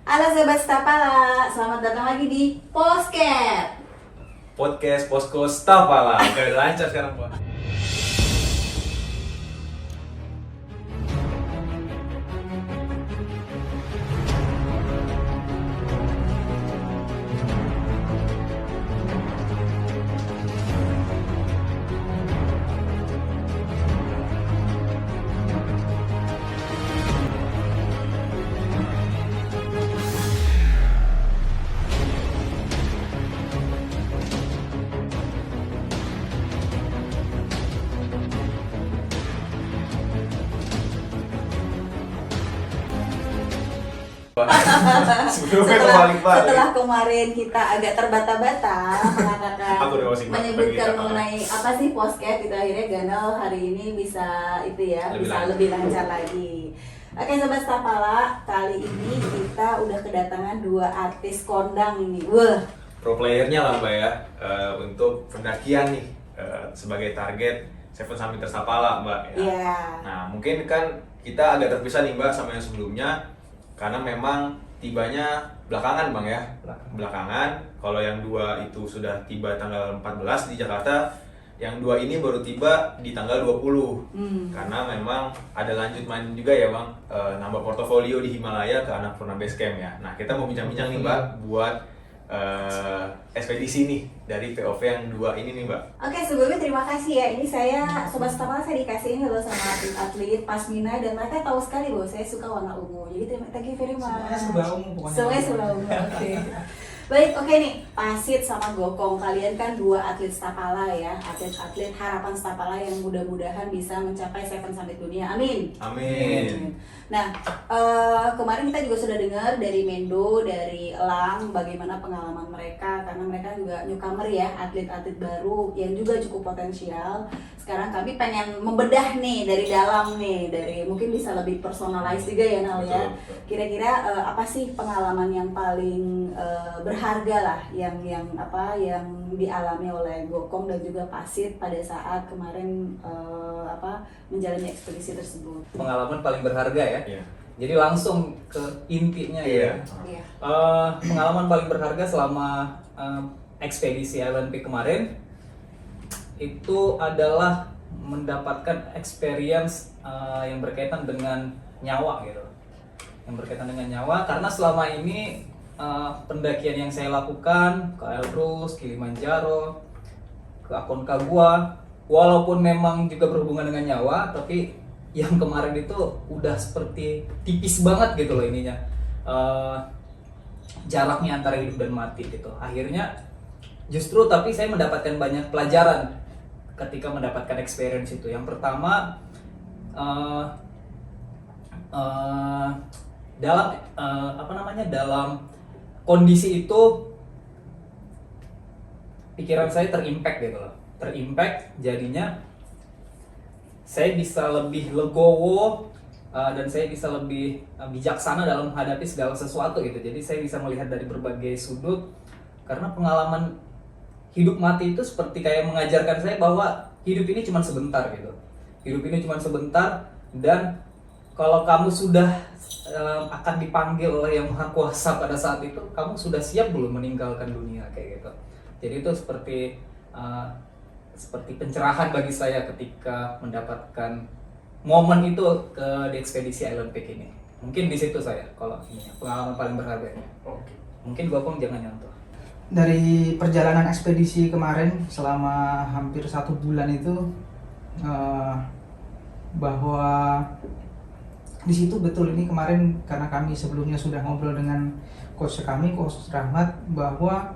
Halo Sobat Stapala, selamat datang lagi di Posket. Podcast Posko Stapala. Udah lancar sekarang, Pak. Sebelumnya kebalik-balik. Setelah kemarin kita agak terbata-bata Aku udah closing, Pak. menyebutkan Bagi mengenai apa sih Posket, itu akhirnya Ganal hari ini bisa itu ya, Lebih bisa lancar. lebih lancar lagi. Oke Sobat Stapala, kali ini kita udah kedatangan dua artis kondang ini. Wah, Pro playernya lah, Mbak ya. Untuk pendakian nih sebagai target Seven Summit Stapala, Mbak ya. iya. Nah, mungkin kan kita agak terpisah nih, Mbak, sama yang sebelumnya karena memang tibanya belakangan, Bang ya. Belakangan. Kalau yang dua itu sudah tiba tanggal 14 di Jakarta, yang dua ini baru tiba di tanggal 20. Karena memang ada lanjut main juga ya, Bang, nambah portofolio di Himalaya ke Annapurna Base Camp ya. Nah, kita mau bincang-bincang nih, Mbak, buat ekspedisi nih dari POV yang dua ini nih, Mbak. Oke, sebelumnya terima kasih ya. Ini saya Sobat Stapala, saya dikasih ini loh sama atlet-atlet Pasmina, dan mereka tahu sekali bahwa saya suka warna ungu. Jadi thank you very much. Semuanya serba ungu pokoknya. Semuanya serba ungu. Oke. Baik, oke nih, Pasit sama Gokong, kalian kan dua atlet Stapala ya, atlet-atlet harapan Stapala yang mudah-mudahan bisa mencapai Seven Summit dunia. Amin. Amin. Nah, kemarin kita juga sudah dengar dari Mendo, dari Elang, bagaimana pengalaman mereka, karena mereka juga newcomer ya, atlet-atlet baru yang juga cukup potensial. Sekarang kami pengen membedah nih dari dalam nih, dari mungkin bisa lebih personalize juga ya Nal ya. Betul. Kira-kira apa sih pengalaman yang paling berharga lah yang dialami oleh Gokong dan juga Pasit pada saat kemarin menjalani ekspedisi tersebut? Pengalaman paling berharga ya. Iya. Jadi langsung ke intinya Iya. ya. Iya. Pengalaman paling berharga selama ekspedisi Island Peak kemarin itu adalah mendapatkan experience yang berkaitan dengan nyawa gitu. Yang berkaitan dengan nyawa, karena selama ini pendakian yang saya lakukan ke Elbrus, Kilimanjaro, ke Aconcagua, walaupun memang juga berhubungan dengan nyawa, tapi yang kemarin itu udah seperti tipis banget gitu loh ininya, jaraknya antara hidup dan mati gitu. Akhirnya justru tapi saya mendapatkan banyak pelajaran ketika mendapatkan experience itu. Yang pertama, dalam kondisi itu pikiran saya terimpact gitu loh. Terimpact, jadinya saya bisa lebih legowo dan saya bisa lebih bijaksana dalam menghadapi segala sesuatu gitu. Jadi saya bisa melihat dari berbagai sudut, karena pengalaman hidup mati itu seperti kayak mengajarkan saya bahwa hidup ini cuma sebentar gitu. Hidup ini cuma sebentar, dan kalau kamu sudah akan dipanggil oleh Yang Maha Kuasa pada saat itu, kamu sudah siap belum meninggalkan dunia kayak gitu. Jadi itu seperti pencerahan bagi saya ketika mendapatkan momen itu di ekspedisi Island Peak ini. Mungkin di situ saya kalau ini pengalaman paling berharga. Oke. Mungkin Gokong jangan nyontoh. Dari perjalanan ekspedisi kemarin selama hampir 1 bulan itu, bahwa di situ betul ini kemarin, karena kami sebelumnya sudah ngobrol dengan coach kami, Coach Rahmat, bahwa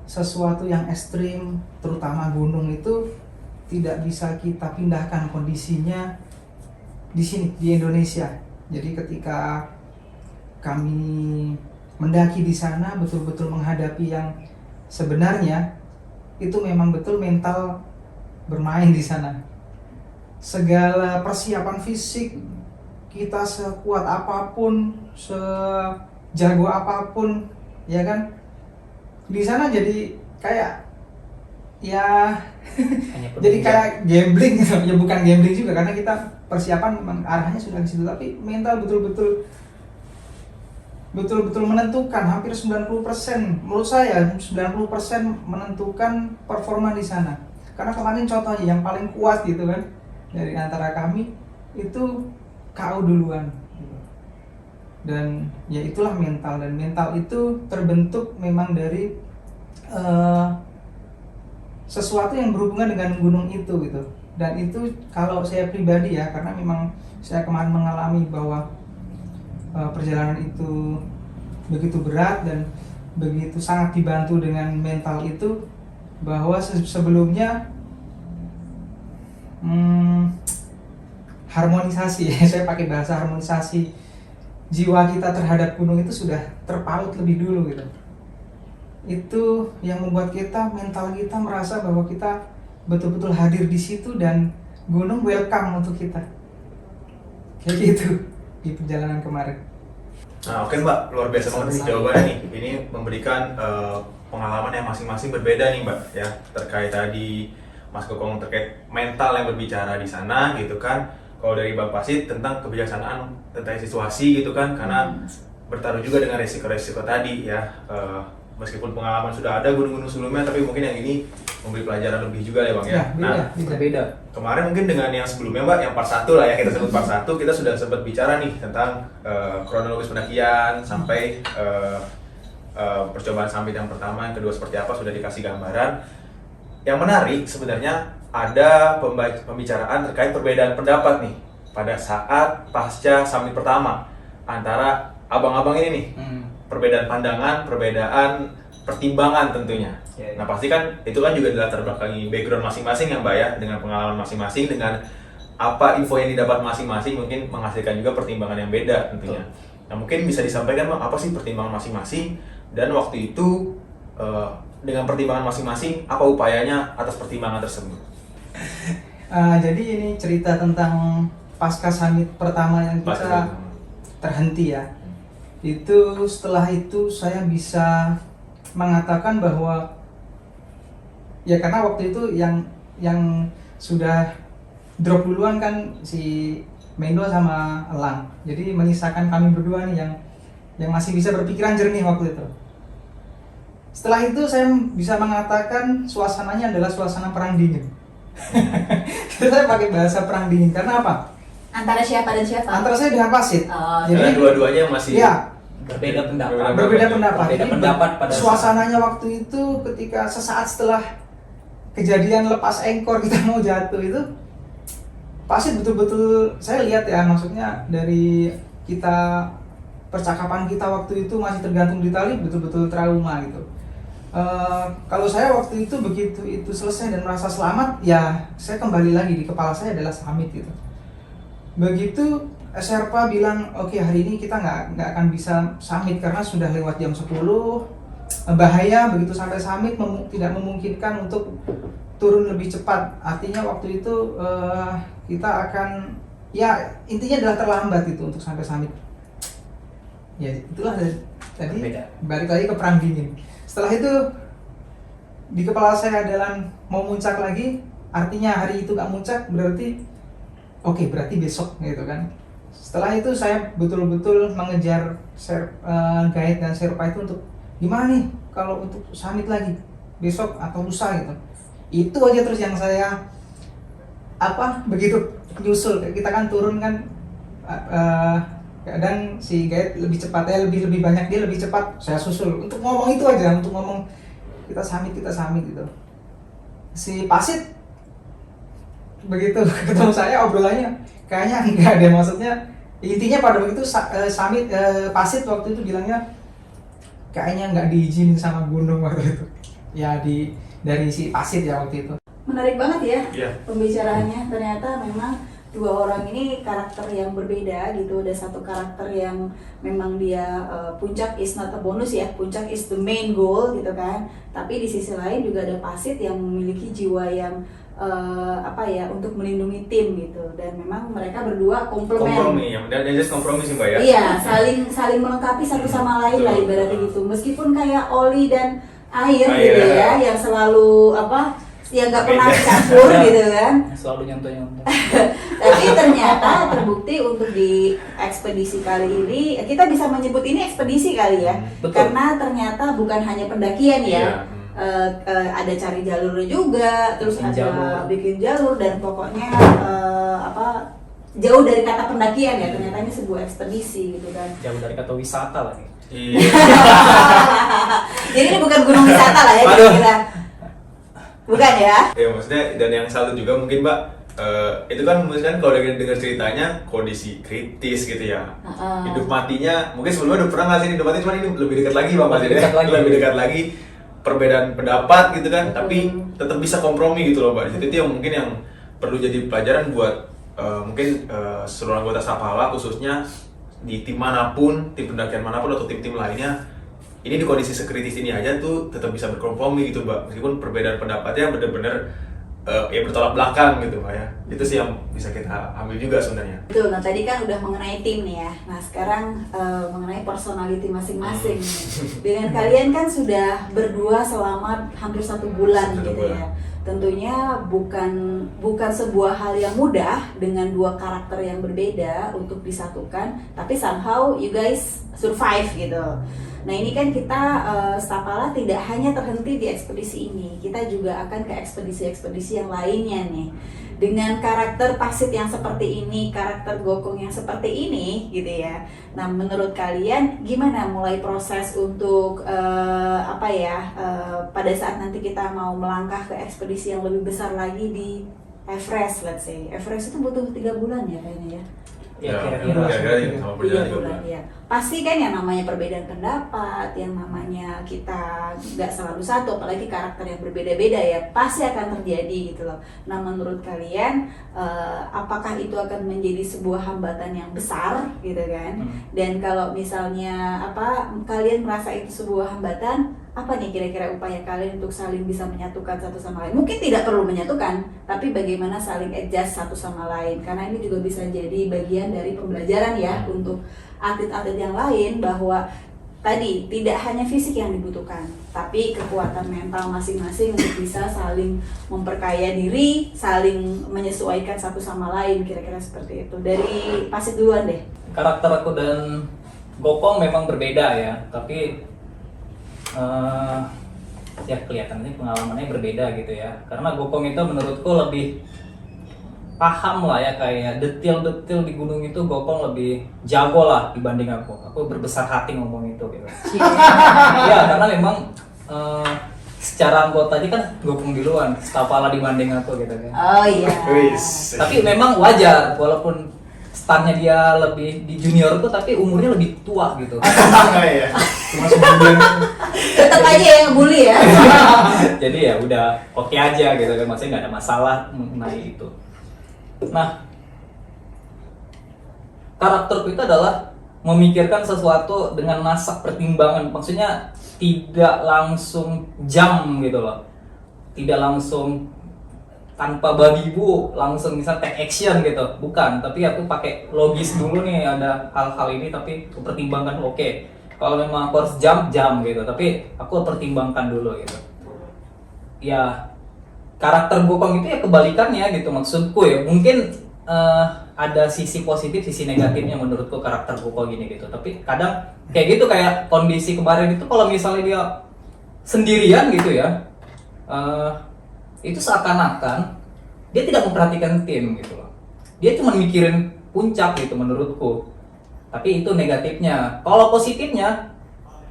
sesuatu yang ekstrim, terutama gunung itu tidak bisa kita pindahkan kondisinya di sini di Indonesia. Jadi ketika kami mendaki di sana, betul-betul menghadapi yang sebenarnya itu memang betul mental bermain di sana. Segala persiapan fisik kita sekuat apapun, sejago apapun, ya kan, di sana jadi kayak ya jadi kayak gambling gitu. Ya bukan gambling juga, karena kita persiapan memang arahnya sudah ke situ, tapi mental betul-betul betul-betul menentukan, hampir 90%, menurut saya 90% menentukan performa di sana. Karena kemarin contohnya yang paling kuat gitu kan dari antara kami itu KO duluan gitu. Dan ya itulah mental, dan mental itu terbentuk memang dari sesuatu yang berhubungan dengan gunung itu gitu. Dan itu kalau saya pribadi ya, karena memang saya kemarin mengalami bahwa perjalanan itu begitu berat dan begitu sangat dibantu dengan mental itu, bahwa sebelumnya harmonisasi saya pakai bahasa harmonisasi jiwa kita terhadap gunung itu sudah terpaut lebih dulu gitu. Itu yang membuat kita, mental kita merasa bahwa kita betul-betul hadir di situ dan gunung welcome untuk kita. Kayak gitu di perjalanan kemarin. Nah, oke Mbak, luar biasa banget nih jawabannya nih. Ini memberikan pengalaman yang masing-masing berbeda nih Mbak ya, terkait tadi Mas Kokong terkait mental yang berbicara di sana gitu kan. Kalau dari Bang Pasit tentang kebijaksanaan tentang situasi gitu kan, karena bertaruh juga dengan resiko-resiko tadi ya. Meskipun pengalaman sudah ada gunung-gunung sebelumnya, tapi mungkin yang ini memberi pelajaran lebih juga ya Bang ya. Beda. Kemarin mungkin dengan yang sebelumnya Mbak, yang part 1 lah ya, kita sebut part 1, kita sudah sempat bicara nih tentang kronologis pendakian sampai percobaan summit yang pertama, yang kedua seperti apa, sudah dikasih gambaran. Yang menarik sebenarnya ada pembicaraan terkait perbedaan pendapat nih pada saat pasca summit pertama antara abang-abang ini nih. Perbedaan pandangan, perbedaan pertimbangan tentunya. Nah pasti kan itu kan juga dilatar belakangi background masing-masing ya Mbak ya, dengan pengalaman masing-masing, dengan apa info yang didapat masing-masing, mungkin menghasilkan juga pertimbangan yang beda tentunya. Nah mungkin bisa disampaikan Bang, apa sih pertimbangan masing-masing, dan waktu itu dengan pertimbangan masing-masing apa upayanya atas pertimbangan tersebut? Jadi ini cerita tentang pasca summit pertama yang kita terhenti ya. Itu setelah itu saya bisa mengatakan bahwa ya, karena waktu itu yang sudah drop duluan kan si Mendo sama Elang. Jadi menyisakan kami berdua nih yang masih bisa berpikiran jernih waktu itu. Setelah itu saya bisa mengatakan suasananya adalah suasana perang dingin. Saya pakai bahasa perang dingin karena apa? Antara siapa dan siapa? Antara saya dengan Pasit. Jadi dua-duanya masih berbeda pendapat. Berbeda pendapat. Berbeda pendapat pada suasananya waktu itu ketika sesaat setelah kejadian lepas engkor kita mau jatuh itu, Pasit betul-betul saya lihat ya, maksudnya dari kita percakapan kita waktu itu masih tergantung di tali, betul-betul trauma gitu. Kalau saya waktu itu begitu itu selesai dan merasa selamat, ya saya kembali lagi, di kepala saya adalah summit gitu. Begitu Sherpa bilang, oke, hari ini kita nggak akan bisa summit karena sudah lewat jam 10, bahaya, begitu sampai summit tidak memungkinkan untuk turun lebih cepat. Artinya waktu itu kita akan, ya intinya adalah terlambat itu untuk sampai summit. Ya itulah tadi balik lagi ke perang dingin. Setelah itu di kepala saya adalah mau muncak lagi, artinya hari itu nggak muncak berarti oke, berarti besok gitu kan. Setelah itu saya betul-betul mengejar guide dan Sherpa itu untuk gimana nih kalau untuk summit lagi besok atau lusa gitu. Itu aja terus yang saya begitu nyusul, kita kan turun kan, kadang si guide lebih cepat ya, lebih banyak dia lebih cepat, saya susul untuk ngomong itu aja, untuk ngomong kita summit gitu. Si Pasit begitu ketemu saya, obrolannya kayaknya enggak deh, maksudnya intinya pada begitu summit, Pasit waktu itu bilangnya kayaknya nggak diizinin sama gunung waktu itu ya, dari si Pasit ya waktu itu. Menarik banget ya pembicaraannya. Ternyata memang dua orang ini karakter yang berbeda gitu. Ada satu karakter yang memang dia puncak is not a bonus ya, puncak is the main goal gitu kan. Tapi di sisi lain juga ada Pasit yang memiliki jiwa yang untuk melindungi tim gitu, dan memang mereka berdua kompromi sih Mbak ya. Iya, saling melengkapi satu sama lain lah ibaratnya gitu. Meskipun kayak oli dan air gitu ya, yang selalu yang nggak pernah campur gitu kan. Selalu nyontoh. Tapi ternyata terbukti untuk di ekspedisi kali ini kita bisa menyebut ini ekspedisi kali ya, Betul. karena ternyata bukan hanya pendakian ya. Iya. Ada cari jalur juga, terus Bikin ada jalur. bikin jalur dan pokoknya jauh dari kata pendakian ya, ternyata ini sebuah ekspedisi gitu kan. Jauh dari kata wisata lagi. Iya. Jadi ini bukan gunung wisata lah ya, Aduh. kira-kira. Bukan ya? Ya maksudnya, dan yang satu juga mungkin Mbak, itu kan misalkan kalau dengar ceritanya kondisi kritis gitu ya. Hidup matinya, mungkin sebelumnya udah pernah nggak sih hidup mati, cuman ini lebih dekat lagi Bang, Lebih dekat lagi. lebih dekat lagi. Perbedaan pendapat gitu kan, Betul. tapi tetap bisa kompromi gitu loh Mbak. Jadi itu yang mungkin yang perlu jadi pelajaran buat mungkin seluruh anggota Sapala, khususnya di tim manapun, tim pendakian manapun atau tim-tim lainnya. Ini di kondisi sekritis ini aja tuh tetap bisa berkompromi gitu Mbak, meskipun perbedaan pendapatnya benar-benar ya bertolak belakang gitu Mbak ya. Itu sih yang bisa kita ambil juga sebenarnya. Betul, nah tadi kan udah mengenai tim nih ya. Nah sekarang mengenai personality masing-masing nih. Dengan kalian kan sudah berdua selama hampir 1 bulan 1 gitu bulan. ya. Tentunya bukan sebuah hal yang mudah dengan 2 karakter yang berbeda untuk disatukan, tapi somehow you guys survive gitu. Nah ini kan kita Sapala tidak hanya terhenti di ekspedisi ini, kita juga akan ke ekspedisi-ekspedisi yang lainnya nih. Dengan karakter Pasit yang seperti ini, karakter Gokong yang seperti ini gitu ya. Nah menurut kalian gimana mulai proses untuk pada saat nanti kita mau melangkah ke ekspedisi yang lebih besar lagi di Everest, let's say. Everest itu butuh 3 bulan ya kayaknya ya. Ya, kira-kira sama perjalanan 3 bulan ya. Pasti kan yang namanya perbedaan pendapat, yang namanya kita nggak selalu satu, apalagi karakter yang berbeda-beda ya, pasti akan terjadi gitu loh. Nah menurut kalian apakah itu akan menjadi sebuah hambatan yang besar gitu kan? Dan kalau misalnya kalian merasa itu sebuah hambatan, apa nih kira-kira upaya kalian untuk saling bisa menyatukan satu sama lain? Mungkin tidak perlu menyatukan, tapi bagaimana saling adjust satu sama lain, karena ini juga bisa jadi bagian dari pembelajaran ya untuk atlet-atlet yang lain, bahwa tadi tidak hanya fisik yang dibutuhkan, tapi kekuatan mental masing-masing untuk bisa saling memperkaya diri, saling menyesuaikan satu sama lain, kira-kira seperti itu. Dari Pasit duluan deh. Karakter aku dan Gokong memang berbeda ya, tapi ya kelihatannya pengalamannya berbeda gitu ya. Karena Gokong itu menurutku lebih paham lah ya, kayak detail-detail di gunung itu Gokong lebih jago lah dibanding aku. Aku berbesar hati ngomong itu gitu. Ya karena memang secara anggota tadi kan Gokong duluan, Sapala dibanding aku gitu kan. Oh iya. Wis. Tapi memang wajar walaupun stunnya dia lebih di juniorku, tapi umurnya lebih tua gitu. Iya. Cuma sebulan. Tetap aja yang ngebully ya. Jadi ya udah oke aja gitu kan, maksudnya nggak ada masalah mengenai itu. Nah, karakterku itu adalah memikirkan sesuatu dengan masak pertimbangan, maksudnya tidak langsung jam gitu loh, tidak langsung tanpa babi bu langsung misal take action gitu, bukan, tapi aku pakai logis dulu nih, ada hal-hal ini tapi aku pertimbangkan, oke, kalau memang aku harus jam gitu, tapi aku pertimbangkan dulu gitu. Ya karakter Gokong itu ya kebalikannya gitu, maksudku ya mungkin ada sisi positif, sisi negatifnya menurutku karakter Gokong gini gitu, tapi kadang kayak gitu, kayak kondisi kemarin itu kalau misalnya dia sendirian gitu ya, itu seakan-akan dia tidak memperhatikan tim gitu loh, dia cuma mikirin puncak gitu menurutku, tapi itu negatifnya. Kalau positifnya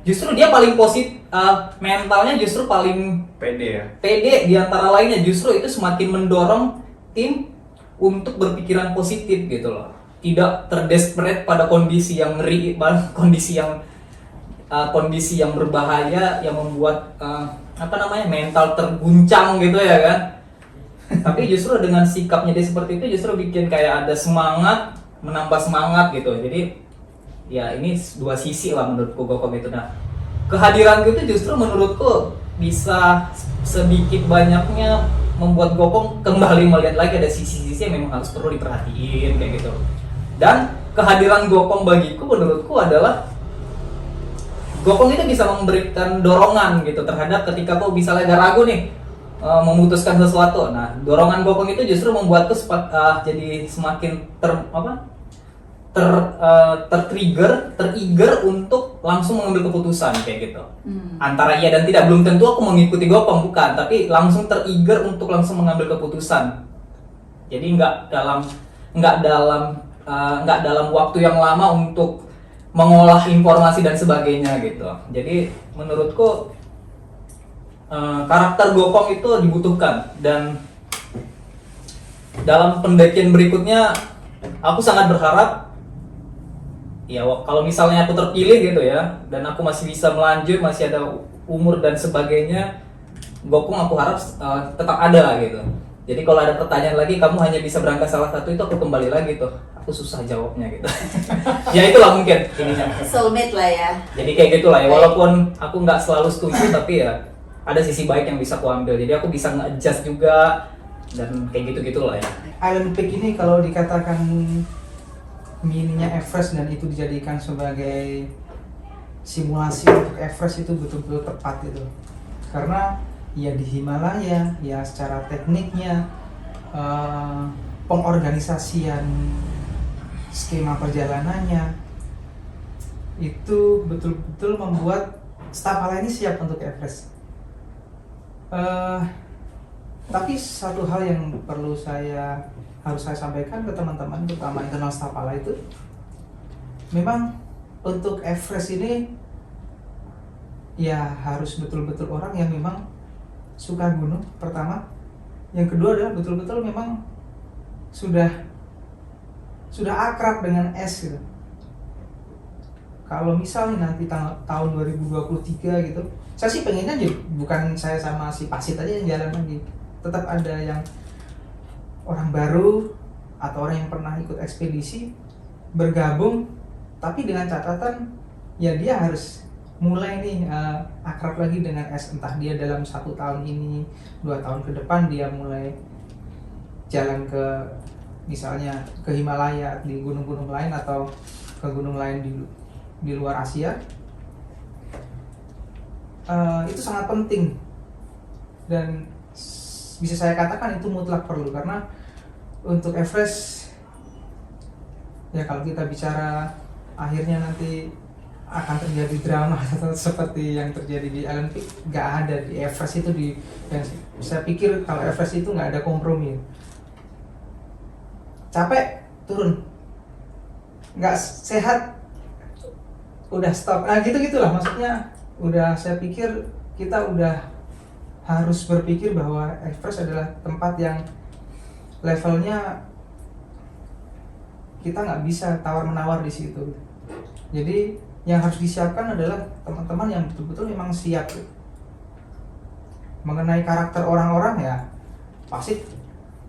justru dia paling mentalnya justru paling Pede ya. pede di antara lainnya, justru itu semakin mendorong tim untuk berpikiran positif gitu loh, tidak terdesperate pada kondisi yang ngeri, kondisi yang berbahaya yang membuat mental terguncang gitu ya kan. Tapi justru dengan sikapnya dia seperti itu justru bikin kayak ada semangat, menambah semangat gitu. Jadi ya ini 2 sisi lah menurutku Gokong itu. Nah, kehadiran itu justru menurutku bisa sedikit banyaknya membuat Gokong kembali melihat lagi ada sisi-sisi yang memang harus perlu diperhatiin kayak gitu. Dan kehadiran Gokong bagiku menurutku adalah Gokong itu bisa memberikan dorongan gitu terhadap ketika aku misalnya agak ragu nih, memutuskan sesuatu. Nah, dorongan Gopong itu justru membuatku jadi semakin tertrigger untuk langsung mengambil keputusan kayak gitu. Antara iya dan tidak, belum tentu aku mengikuti Gopong, bukan, tapi langsung tertrigger untuk langsung mengambil keputusan. Jadi nggak dalam waktu yang lama untuk mengolah informasi dan sebagainya gitu. Jadi menurutku karakter Gopong itu dibutuhkan, dan dalam pendakian berikutnya aku sangat berharap ya kalau misalnya aku terpilih gitu ya, dan aku masih bisa melanjut, masih ada umur dan sebagainya, Gopong aku harap tetap ada gitu. Jadi kalau ada pertanyaan lagi, kamu hanya bisa berangkat salah satu, itu aku kembali lagi tuh, aku susah jawabnya gitu. Ya itulah mungkin ininya. Soulmate lah ya. Jadi kayak gitulah ya, walaupun aku nggak selalu setuju, tapi ya ada sisi baik yang bisa aku ambil. Jadi aku bisa nge-adjust juga, dan kayak gitu-gitulah ya. Island Peak ini kalau dikatakan mininya Everest dan itu dijadikan sebagai simulasi untuk Everest, itu betul-betul tepat itu. Karena ya di Himalaya, ya secara tekniknya, pengorganisasian skema perjalanannya itu betul-betul membuat Stapala ini siap untuk Everest. Tapi satu hal yang harus saya sampaikan ke teman-teman, terutama internal Stapala, itu memang untuk Everest ini ya harus betul-betul orang yang memang suka gunung pertama. Yang kedua adalah betul-betul memang sudah akrab dengan es gitu. Kalau misalnya nanti tahun 2023 gitu, saya sih pengennya bukan saya sama si Pasit aja yang jalan lagi, tetap ada yang orang baru atau orang yang pernah ikut ekspedisi bergabung, tapi dengan catatan ya dia harus mulai nih akrab lagi dengan es, entah dia dalam 1 tahun ini, 2 tahun ke depan dia mulai jalan ke misalnya ke Himalaya, di gunung-gunung lain atau ke gunung lain di luar Asia. Itu sangat penting dan bisa saya katakan itu mutlak perlu, karena untuk Everest ya kalau kita bicara akhirnya nanti akan terjadi drama seperti yang terjadi di Island Peak, nggak ada di Everest itu. Saya pikir kalau Everest itu nggak ada kompromi, capek turun, nggak sehat udah stop, gitulah maksudnya. Saya pikir kita udah harus berpikir bahwa Everest adalah tempat yang levelnya kita nggak bisa tawar-menawar di situ. Jadi yang harus disiapkan adalah teman-teman yang betul-betul memang siap. Mengenai karakter orang-orang ya pasti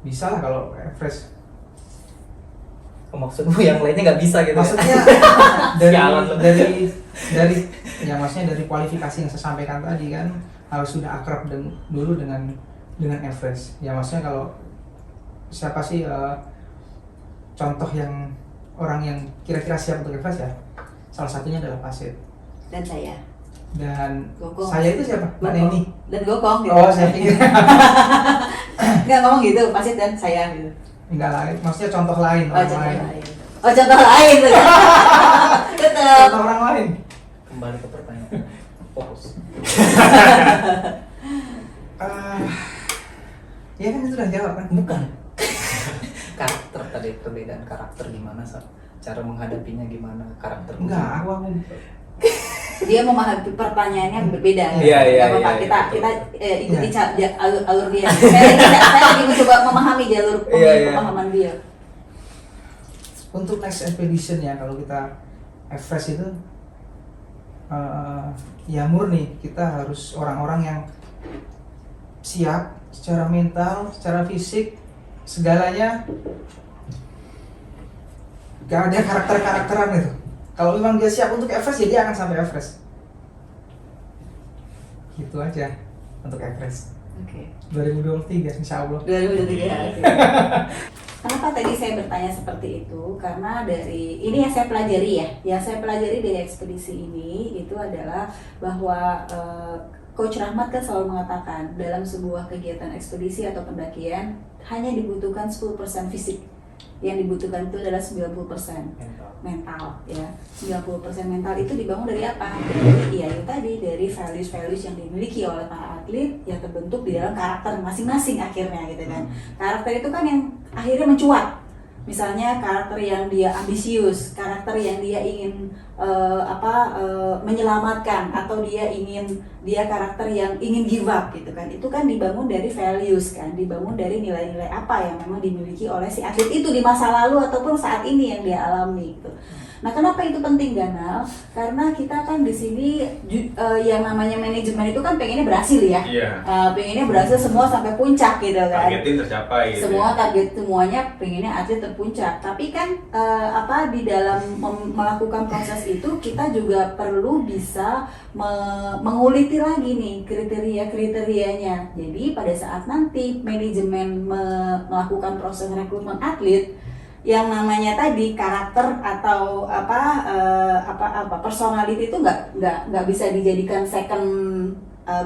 bisa lah kalau Everest. Maksudmu yang lainnya nggak bisa gitu? Maksudnya dari ya maksudnya dari kualifikasi yang saya sampaikan tadi kan, harus sudah akrab dulu dengan Everest. Ya maksudnya kalau siapa sih contoh yang orang yang kira-kira siap untuk Everest ya, salah satunya adalah Pasit. Dan saya. Dan Gokong. saya itu siapa? Mbak Neni. Dan Gokong gitu. Oh, saya pikir. Nggak ngomong gitu, Pasit dan saya gitu. Enggak lain, maksudnya contoh lain, Oh, orang contoh lain. lain. Oh, contoh lain tuh. Tetap. Contoh orang lain. Kembali ke pertanyaan. Fokus. Ya kan itu udah jawab kan? Bukan. Karakter tadi, perbedaan karakter gimana, cara menghadapinya gimana, karakter. Enggak, aku Dia memahami pertanyaannya berbeda. Iya, iya, Nggak apa-apa, iya, kita ikuti Iya. alur dia. Saya lagi mencoba memahami jalur pemahaman dia. Untuk next expedition ya, kalau kita Everest itu ya murni kita harus orang-orang yang siap secara mental, secara fisik, segalanya. Gak ada karakter-karakteran itu. Kalau memang dia siap untuk Everest, ya dia akan sampai Everest. Gitu aja untuk Everest. Oke. 2023 insya Allah. 2023. Kenapa tadi saya bertanya seperti itu? Karena dari ini yang saya pelajari ya, yang saya pelajari dari ekspedisi ini itu adalah bahwa Coach Rahmat kan selalu mengatakan dalam sebuah kegiatan ekspedisi atau pendakian hanya dibutuhkan 10% fisik. Yang dibutuhkan itu adalah 90% mental ya. 90% mental itu dibangun dari apa? Dari itu tadi, dari values-values yang dimiliki oleh para atlet yang terbentuk di dalam karakter masing-masing akhirnya gitu kan. Karakter itu kan yang akhirnya mencuat. Misalnya karakter yang dia ambisius, karakter yang dia ingin menyelamatkan, atau dia karakter yang ingin give up gitu kan. Itu kan dibangun dari values kan, dibangun dari nilai-nilai apa yang memang dimiliki oleh si atlet itu di masa lalu ataupun saat ini yang dia alami gitu. Nah, kenapa itu penting, Ganal? Karena kita kan di sini yang namanya manajemen itu kan pengennya berhasil ya. Iya. Pengennya berhasil semua sampai puncak gitu kan. Targetin tercapai gitu. Semua target semuanya pengennya atlet terpuncak. Tapi kan di dalam melakukan proses itu kita juga perlu bisa menguliti lagi nih kriteria-kriterianya. Jadi pada saat nanti manajemen melakukan proses rekrutmen atlet, yang namanya tadi karakter atau personality itu nggak bisa dijadikan second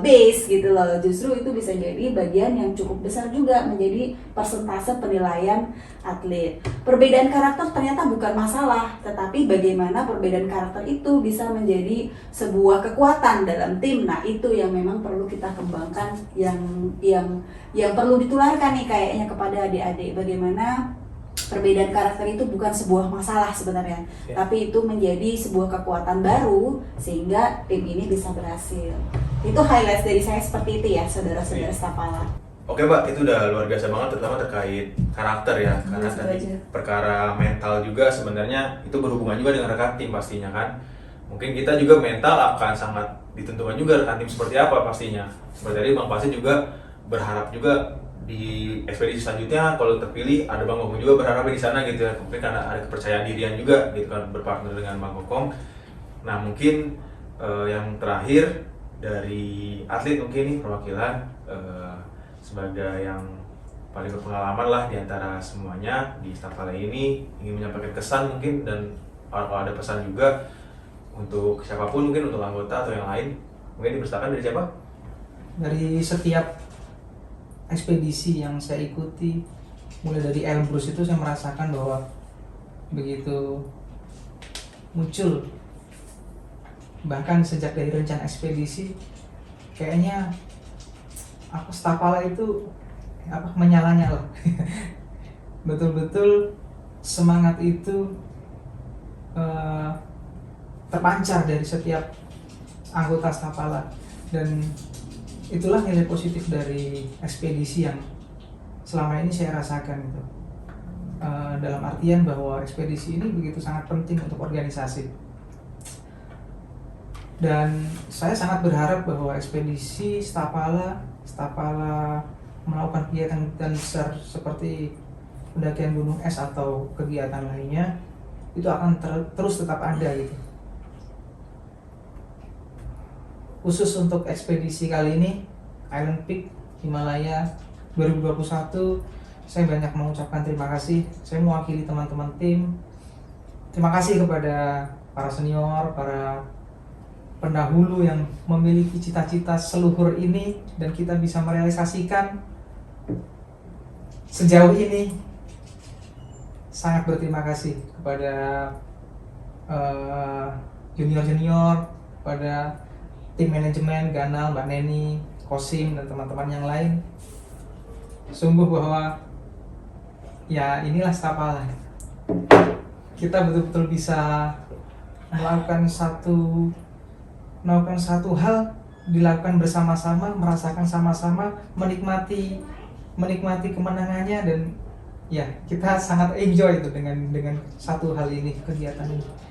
base gitu loh. Justru itu bisa jadi bagian yang cukup besar juga menjadi persentase penilaian atlet. Perbedaan karakter ternyata bukan masalah, tetapi bagaimana perbedaan karakter itu bisa menjadi sebuah kekuatan dalam tim. Nah, itu yang memang perlu kita kembangkan, yang perlu ditularkan nih kayaknya kepada adik-adik, bagaimana perbedaan karakter itu bukan sebuah masalah sebenarnya, tapi itu menjadi sebuah kekuatan baru sehingga tim ini bisa berhasil. Itu highlight dari saya seperti itu ya, saudara-saudara Stapala. Oke Mbak, itu udah luar biasa banget, terutama terkait karakter ya, karena tadi perkara mental juga sebenarnya itu berhubungan juga dengan rekan tim pastinya kan. Mungkin kita juga mental akan sangat ditentukan juga rekan tim seperti apa pastinya. Seperti tadi Bang Pasi juga berharap juga di ekspedisi selanjutnya kalau terpilih ada Bang Gokong juga berharap di sana gitu ya, mungkin karena ada kepercayaan dirian juga gitu kan berpartner dengan Bang Gokong. Nah mungkin yang terakhir dari atlet mungkin nih perwakilan sebagai yang paling berpengalaman lah di antara semuanya di Stapala ini, ingin menyampaikan kesan mungkin, dan kalau ada pesan juga untuk siapapun, mungkin untuk anggota atau yang lain, mungkin dipersilakan dari siapa? Dari setiap ekspedisi yang saya ikuti, mulai dari Elbrus itu saya merasakan bahwa begitu muncul, bahkan sejak dari rencana ekspedisi, kayaknya Stapala itu menyala-nyala. Betul-betul semangat itu terpancar dari setiap anggota Stapala, dan itulah nilai positif dari ekspedisi yang selama ini saya rasakan itu. Dalam artian bahwa ekspedisi ini begitu sangat penting untuk organisasi. Dan saya sangat berharap bahwa ekspedisi Stapala melakukan kegiatan besar seperti pendakian gunung es atau kegiatan lainnya itu akan terus tetap ada gitu. Khusus untuk ekspedisi kali ini, Island Peak Himalaya 2021, saya banyak mengucapkan terima kasih. Saya mewakili teman-teman tim. Terima kasih kepada para senior, para pendahulu yang memiliki cita-cita seluhur ini dan kita bisa merealisasikan sejauh ini. Sangat berterima kasih kepada junior-junior, kepada tim manajemen, Ganal, Mbak Neni, Kosim, dan teman-teman yang lain. Sungguh bahwa ya inilah Stapala. Kita betul-betul bisa melakukan satu hal, dilakukan bersama-sama, merasakan sama-sama, menikmati kemenangannya, dan ya kita sangat enjoy itu dengan satu hal ini, kegiatan ini.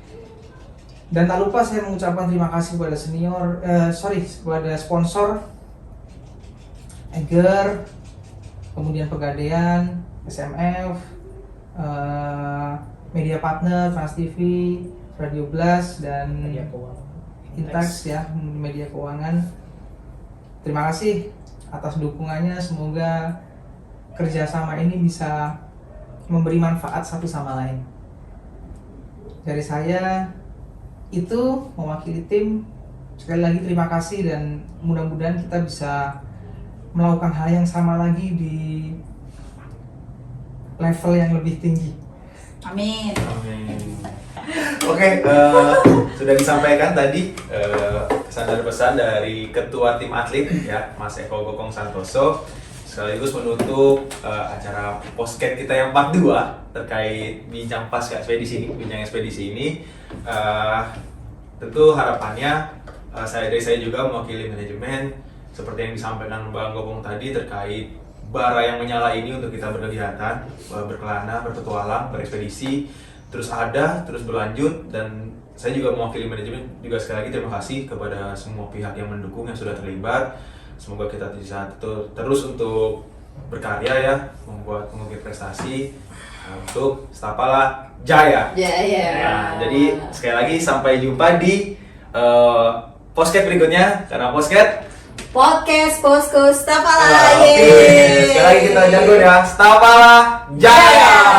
Dan tak lupa saya mengucapkan terima kasih kepada kepada sponsor Eger, kemudian Pegadaian, SMF, media partner Trans TV, Radio Blast, dan Intax ya, media keuangan. Terima kasih atas dukungannya. Semoga kerjasama ini bisa memberi manfaat satu sama lain. Dari saya itu mewakili tim, sekali lagi terima kasih dan mudah-mudahan kita bisa melakukan hal yang sama lagi di level yang lebih tinggi. Amin. Amin. Oke, sudah disampaikan tadi pesan dan pesan dari Ketua Tim Atlet ya, Mas Eko Gokong Santoso, sekaligus menutup acara podcast kita yang part 2 terkait bincang pasca ekspedisi ini, bincang ekspedisi ini. Tentu harapannya dari saya juga mewakili manajemen seperti yang disampaikan Bang Gopong tadi terkait bara yang menyala ini untuk kita berkegiatan, berkelana, berpetualang, berekspedisi, terus berlanjut. Dan saya juga mewakili manajemen juga sekali lagi terima kasih kepada semua pihak yang mendukung, yang sudah terlibat. Semoga kita bisa terus untuk berkarya ya, mengukir prestasi untuk Stapala Jaya. Jaya. Nah, jadi sekali lagi sampai jumpa di podcast berikutnya, karena Podcast Posko Stapala. Oke, sekali lagi kita jago ya, Stapala Jaya.